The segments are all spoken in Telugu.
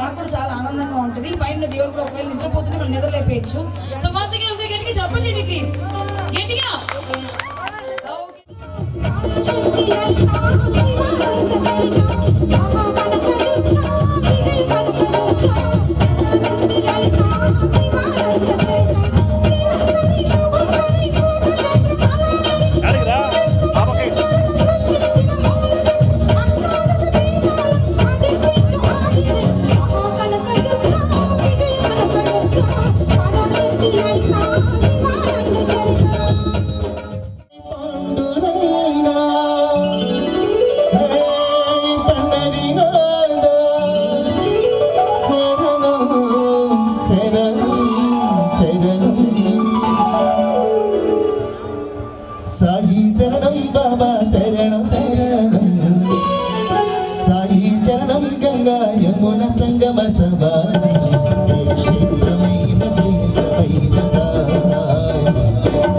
మాకు కూడా చాలా ఆనందంగా ఉంటుంది. పైన దేవుడు కూడా ఒకవేళ నిద్రపోతుంటే మనం నిద్రలేపేయచ్చు. సో వన్స్ అగైన్ ఒకసారి గట్టిగా చెప్పండి ప్లీజ్, గట్టిగా. సాయి శరణం బాబా శరణం శరణం, సాయి చరణం గంగా యమున సంగమ సభా, క్షేత్రమైన తీర్థమైన సాయి,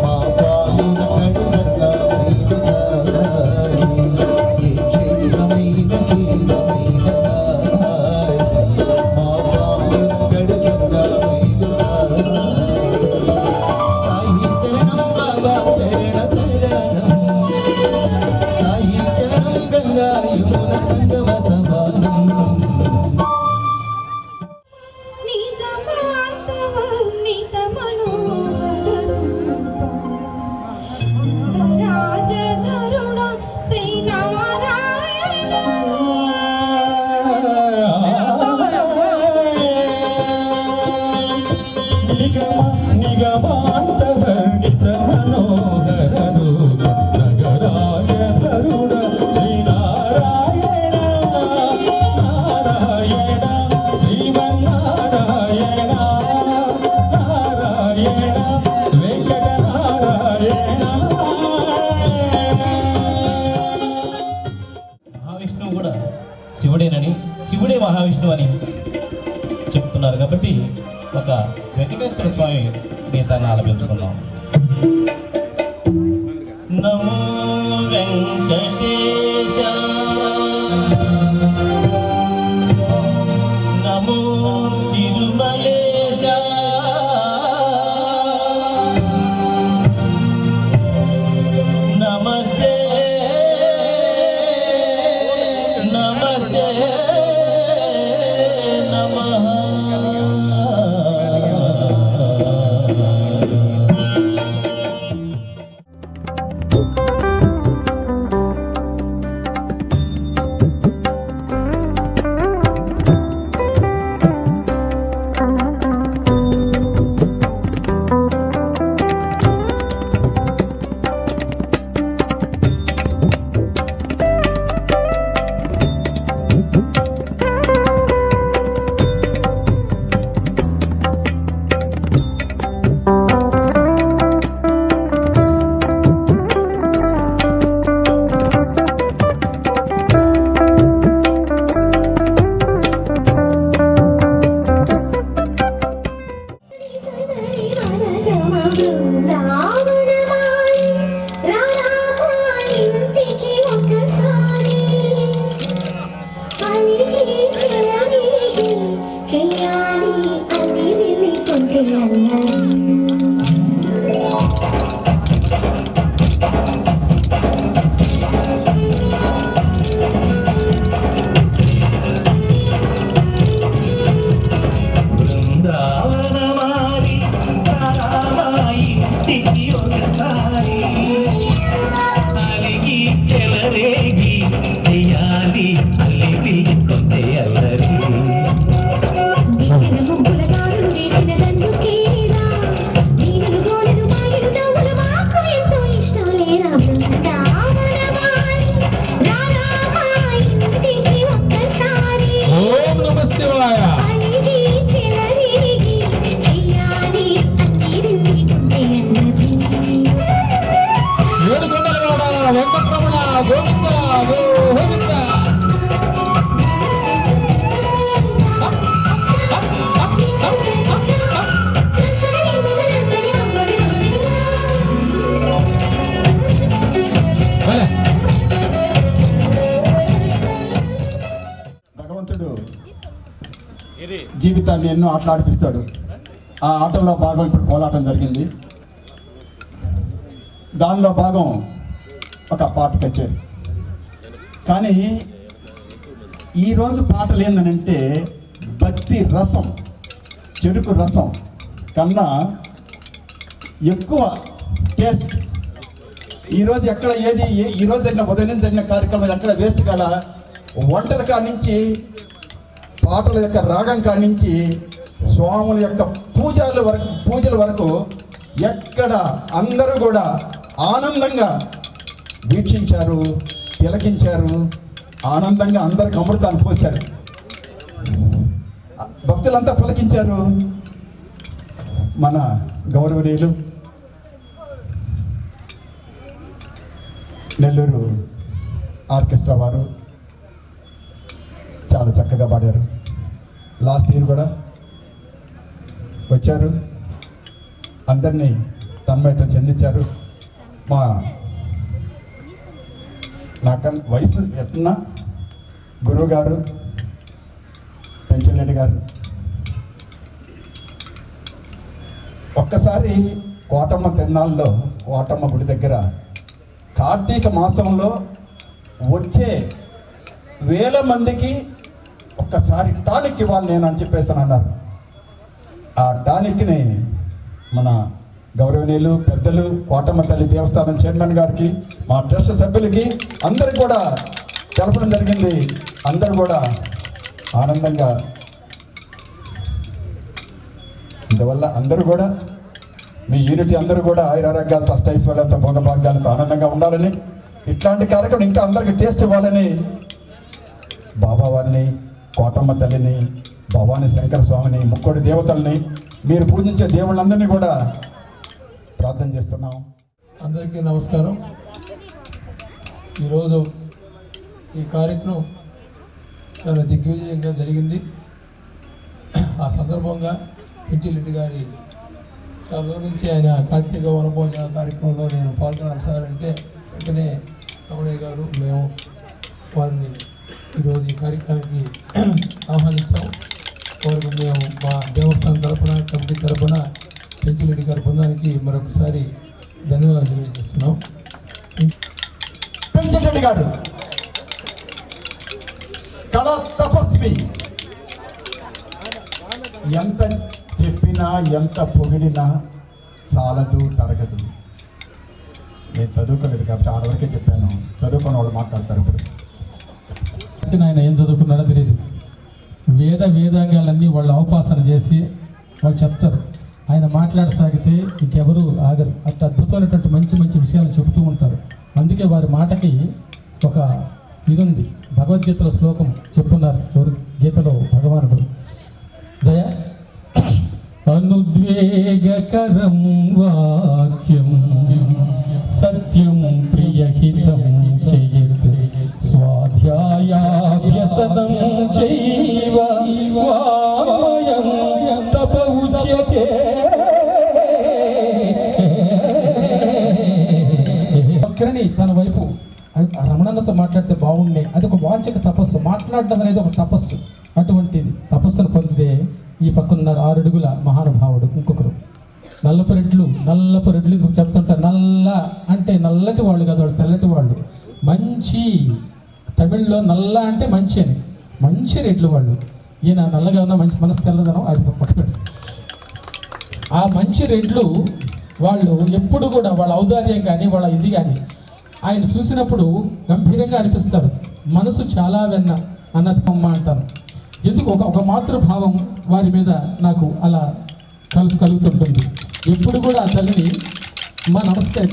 మా పామున కడుగంగమైన సాయి, క్షేత్రమైన తీర్థమైన సాయి, మా పామున కడుగంగమైన సాయి. సాయి శరణం బాబా శరణ శరణం, సాయి చరణం గంగా యమున సంగమ సమానం. మహావిష్ణువు కూడా శివుడేనని, శివుడే మహావిష్ణువు అని చెప్తున్నారు కాబట్టి ఒక వెంకటేశ్వర స్వామి గీతాన్ని ఆలపించుకున్నాం. నమో వెంకటేశ నమో తిరుమలేశ, నమస్తే నమస్తే నమః. జీవితాన్ని ఎన్నో ఆటలు ఆడిపిస్తాడు. ఆ ఆటల్లో భాగం ఇప్పుడు కోలాటం జరిగింది. దానిలో భాగం ఒక పాట కచేరీ. కానీ ఈరోజు పాటలు ఏంటనంటే భక్తి రసం, చెరుకు రసం కన్నా ఎక్కువ టేస్ట్. ఈరోజు ఎక్కడ ఏది ఈరోజు జరిగిన ఉదయం జరిగిన కార్యక్రమం ఎక్కడ వేస్ట్ గల వంటల కాడి నుంచి, పాటల యొక్క రాగం కాడి నుంచి, స్వాముల యొక్క పూజల వరకు ఎక్కడ అందరూ కూడా ఆనందంగా వీక్షించారు, తిలకించారు, ఆనందంగా అందరికి అమృతాన్ని పోశారు. భక్తులంతా పులకించారు. మన గౌరవనీయులు నెల్లూరు ఆర్కెస్ట్రా వారు చాలా చక్కగా పాడారు. లాస్ట్ ఇయర్ కూడా వచ్చారు, అందరినీ తన్మయత్వం చెందించారు. నాకన్నా వయసు ఎట్టున్నా గురువు గారు పెంచలేని గారు ఒక్కసారి కోటమ్మ తిరునాళ్ళలో, కోటమ్మ గుడి దగ్గర కార్తీక మాసంలో వచ్చే 1000 మందికి ఒక్కసారి టానిక్ ఇవ్వాలి నేను అని చెప్పేసి అన్నారు. ఆ టానిక్ని మన గౌరవనీయులు పెద్దలు కోటమ్మ తల్లి దేవస్థానం చైర్మన్ గారికి, మా ట్రస్ట్ సభ్యులకి అందరికి కూడా తెలపడం జరిగింది. అందరూ కూడా ఆనందంగా, అందువల్ల అందరూ కూడా మీ యూనిటీ అందరూ కూడా ఆయురారోగ్యాలతో అష్టైశ్వర్యాలతో భోగభాగ్యాలతో ఆనందంగా ఉండాలని, ఇట్లాంటి కార్యక్రమం ఇంకా అందరికీ టేస్ట్ ఇవ్వాలని బాబా వారిని, కోటమ్మ తల్లిని, భవానీ శంకర స్వామిని, ముక్కోడి దేవతల్ని, మీరు పూజించే దేవుళ్ళందరినీ కూడా ప్రార్థన చేస్తున్నాం. అందరికీ నమస్కారం. ఈరోజు ఈ కార్యక్రమం చాలా దిగ్విజయంగా జరిగింది. ఆ సందర్భంగా పెంచిరెడ్డి గారి చాలా రోజుల నుంచి ఆయన కార్తీక వనభోజన కార్యక్రమంలో నేను పాల్గొనాలి సార్ అంటే వెంటనే రమణయ్య గారు మేము వారిని ఈరోజు ఈ కార్యక్రమానికి ఆహ్వానించాం. వారికి మేము మా దేవస్థానం తరఫున, కమిటీ తరఫున పెంచిరెడ్డి గారి బృందానికి మరొకసారి ధన్యవాదాలు తెలియజేస్తున్నాం. పెంచిరెడ్డి గారు కళా తపస్వి. ఎంత చెప్పినా ఎంత పొగిడినా చాలదు, తరగదు. నేను చదువుకోలేదు కాబట్టి ఆడవరకే చెప్పాను, చదువుకున్న వాళ్ళు మాట్లాడతారు. ఇప్పుడు ఆయన ఏం చదువుకున్నాడో తెలియదు. వేదాంగాలన్నీ వాళ్ళు అవపాసన చేసి వాళ్ళు చెప్తారు. ఆయన మాట్లాడసాగితే ఇంకెవరు ఆగరు. అట్లా అద్భుతమైనటువంటి మంచి మంచి విషయాలు చెబుతూ ఉంటారు. అందుకే వారి మాటకి ఒక ఇది ఉంది. భగవద్గీతలో శ్లోకం చెప్తున్నారు. ఎవరు? గీతలో భగవానుడు దయ అనుద్వేగకరం వాక్యం సత్యం ప్రియహితం చేయత్ స్వాధ్యాయాభ్యసనం చైవ వాయం తప ఉచ్యతే. ఒక్కరిని తన వైపు రమణన్నతో మాట్లాడితే బాగుండే, అది ఒక వాచక తపస్సు. మాట్లాడడం అనేది ఒక తపస్సు. అటువంటిది తపస్సును పొందితే ఈ పక్కనున్నారు 6 అడుగుల మహానుభావుడు. ఇంకొకరు నల్లపు రెడ్లు చెప్తుంటారు. నల్ల అంటే నల్లటి వాళ్ళు కదా, వాళ్ళు తెల్లటి వాళ్ళు. మంచి తమిళ్లో నల్ల అంటే మంచి అని, మంచి రెడ్లు వాళ్ళు. ఈయన నల్లగా ఉన్న మంచి మనసు తెల్లదనం అది పక్కన. ఆ మంచి రెడ్లు వాళ్ళు ఎప్పుడు కూడా వాళ్ళ ఔదార్యం కానీ వాళ్ళ ఇది కానీ ఆయన చూసినప్పుడు గంభీరంగా అనిపిస్తారు. మనసు చాలా వెన్న అన్నది అమ్మ అంటాను. ఎందుకు ఒక మాతృభావం వారి మీద నాకు అలా కలుగుతుంటుంది. ఎప్పుడు కూడా ఆ తల్లిని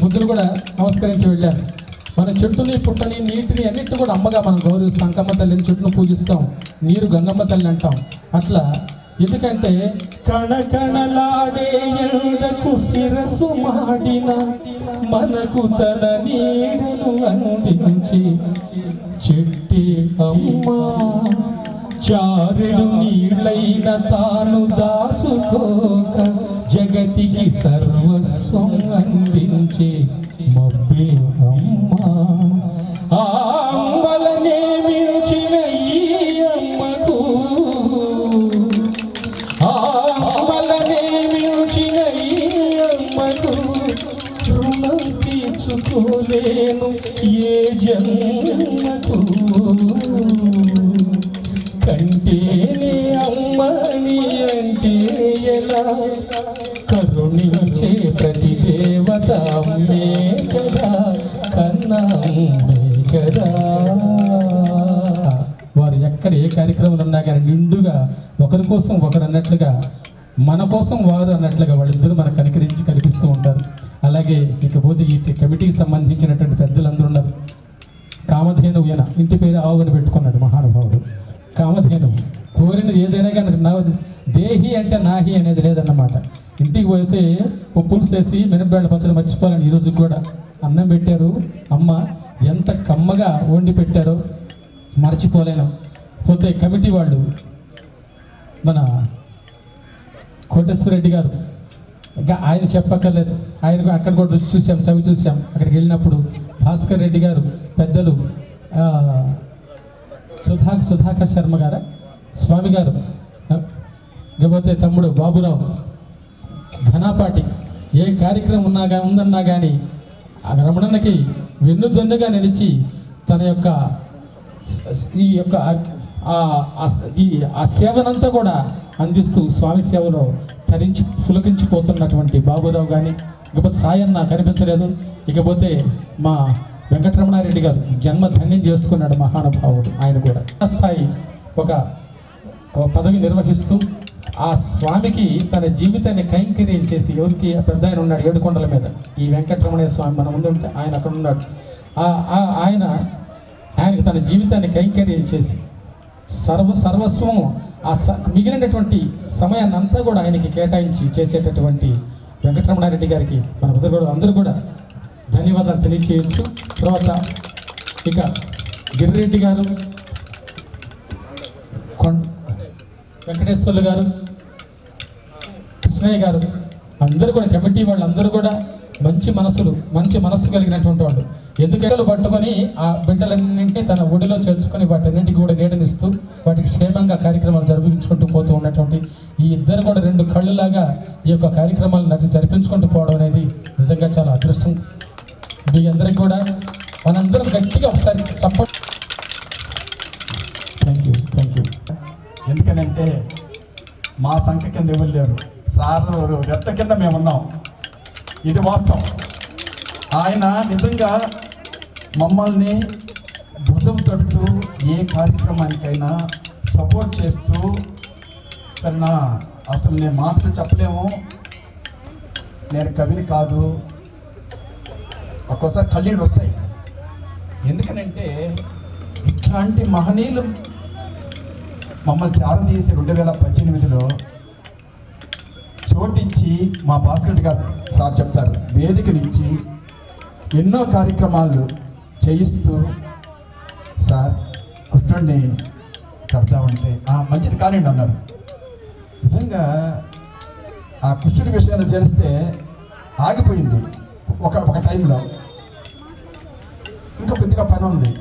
పొద్దున కూడా నమస్కరించి వెళ్ళారు. మన చెట్టుని, పుట్టని, నీటిని అన్నిటిని కూడా అమ్మగా మనం గౌరవిస్తాం. అంకమ్మ తల్లిని చెట్టును పూజిస్తాం, నీరు గంగమ్మ తల్లి అంటాం. అట్లా ఎందుకంటే కణకణలాడే ఎండకు శిరసు మాడిన మనకు తన నీడను అందించి చెట్టే అమ్మా, చారుడు నీళ్ళైన తాను దాచుకోక జగతికి సర్వస్వం అందించే మబ్బే అమ్మా. ఆ అమ్మలనే మించిన ఈ అమ్మకు చేతును ఏ జన్మకు కంటేనే అమ్మని అంటే ఎలా కరుణించే ప్రతి దేవత అమ్మే కదా కన్నా అమ్మే కదా. వారు ఎక్కడ ఏ కార్యక్రమాలు ఉన్నా కానీ నిండుగా ఒకరి కోసం ఒకరు అన్నట్లుగా మన కోసం వారు అన్నట్లుగా వాళ్ళిద్దరూ మనకు కనిపిస్తూ ఉంటారు. అలాగే ఇకపోతే ఈ కమిటీకి సంబంధించినటువంటి పెద్దలందరూ ఉన్నారు. కామధేను ఈయన ఇంటి పేరు ఆవుని పెట్టుకున్నాడు మహానుభావుడు. కామధేను కోరినది ఏదైనా కానీ దేహి అంటే నాహి అనేది లేదన్నమాట. ఇంటికి పోతే పులుసు వేసి మినపేళ్ళ పచ్చడి మర్చిపోవాలని ఈరోజు కూడా అన్నం పెట్టారు. అమ్మ ఎంత కమ్మగా వండి పెట్టారో మర్చిపోలేను. పోతే కమిటీ వాళ్ళు మన కోటేశ్వర రెడ్డి గారు ఇంకా ఆయన చెప్పక్కర్లేదు. ఆయనకు అక్కడ కూడా రుచి చూసాం, చవి చూసాం. అక్కడికి వెళ్ళినప్పుడు భాస్కర్ రెడ్డి గారు పెద్దలు, సుధాకర్ శర్మ గారు, స్వామి గారు, లేకపోతే తమ్ముడు బాబురావు ఘనాపాటి ఏ కార్యక్రమం ఉందన్నా కానీ ఆ రమణన్నకి వెన్నుదన్నుగా నిలిచి తన యొక్క ఆ సేవనంతా కూడా అందిస్తూ స్వామి సేవలో తరించి పులకించిపోతున్నటువంటి బాబురావు కానీ, ఇకపోతే సాయన్న కనిపించలేదు. ఇకపోతే మా వెంకటరమణారెడ్డి గారు జన్మ ధన్యం చేసుకున్నాడు మహానుభావుడు. ఆయన కూడా స్థాయి ఒక పదవి నిర్వహిస్తూ ఆ స్వామికి తన జీవితాన్ని కైంకర్యం చేసి, ఎవరికి పెద్ద ఆయన ఉన్నాడు ఏడుకొండల మీద, ఈ వెంకటరమణయ్య స్వామి మన ముందు ఉంటే ఆయన అక్కడ ఉన్నాడు. ఆయనకి తన జీవితాన్ని కైంకర్యం చేసి సర్వస్వం మిగిలినటువంటి సమయాన్ని అంతా కూడా ఆయనకి కేటాయించి చేసేటటువంటి వెంకటరమణారెడ్డి గారికి మన అందరూ కూడా ధన్యవాదాలు తెలియచేయచ్చు. తర్వాత ఇక గిరిరెడ్డి గారు, వెంకటేశ్వర్లు గారు, కృష్ణయ్య గారు, అందరూ కూడా కమిటీ వాళ్ళందరూ కూడా మంచి మనస్సు కలిగినటువంటి వాళ్ళు. ఎందుకంటే పట్టుకొని ఆ బిడ్డలన్నింటినీ తన ఒడిలో చేర్చుకొని వాటన్నింటికి కూడా నీడనిస్తూ వాటికి క్షేమంగా కార్యక్రమాలు జరిపించుకుంటూ పోతూ ఉన్నటువంటి ఈ ఇద్దరు కూడా రెండు కళ్ళులాగా ఈ యొక్క కార్యక్రమాలు జరిపించుకుంటూ పోవడం అనేది నిజంగా చాలా అదృష్టం. మీ అందరికి కూడా మనందరం గట్టిగా ఒకసారి సపోర్ట్. Thank you. ఎందుకనంటే మా సంఖ్య కింద ఎవరు లేరు, సార్ రెట్ట కింద మేమున్నాం. ఇది వాస్తవం. ఆయన నిజంగా మమ్మల్ని భుజం తడుతూ ఏ కార్యక్రమానికైనా సపోర్ట్ చేస్తూ, సరేనా అసలు నేను మాటలు చెప్పలేము, నేను కవిని కాదు, ఒక్కోసారి కళ్ళీళ్ళు వస్తాయి. ఎందుకనంటే ఇట్లాంటి మహనీయులు మమ్మల్ని చారదీసి 2018లో చోటించి మా భాస్కర్ గారు సార్ చెప్తారు, వేదిక నుంచి ఎన్నో కార్యక్రమాలు చేయిస్తూ, సార్ కృష్ణుడిని కడతామంటే మంచిది కానివ్వండి అన్నారు. నిజంగా ఆ కృష్ణుడి విషయాలు తెలిస్తే ఆగిపోయింది ఒక టైంలో. ఇంకా కొద్దిగా పని ఉంది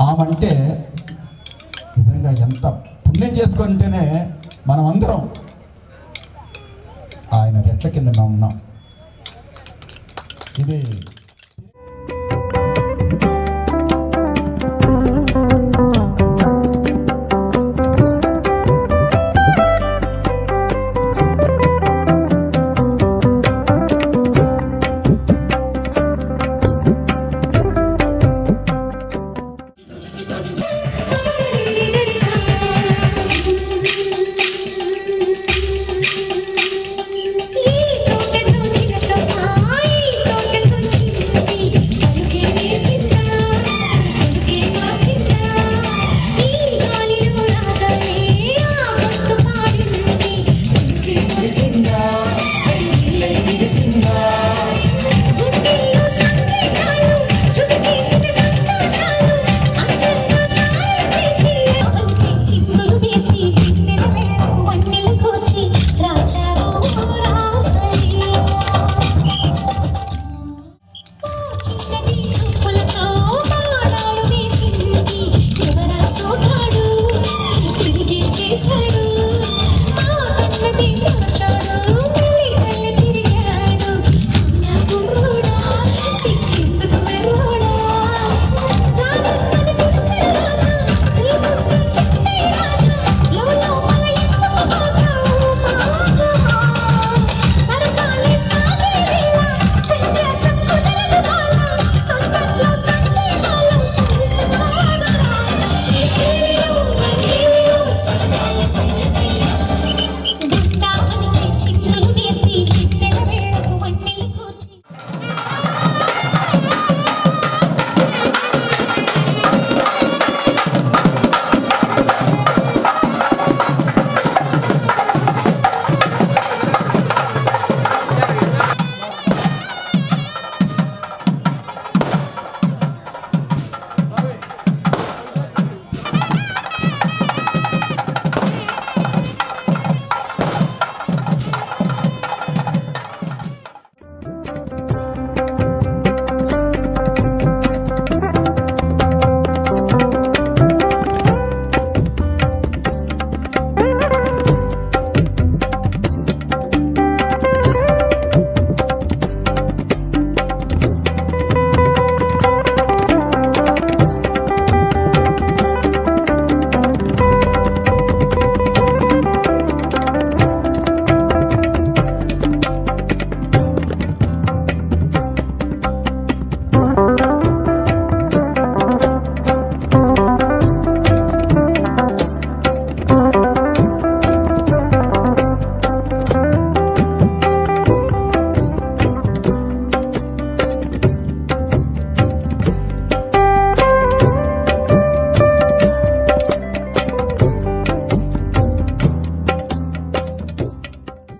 ఆమంటే నిజంగా ఎంత పుణ్యం చేసుకుంటేనే మనం అందరం ఆయన రెట్ల కింద ఉన్నాం. ఇది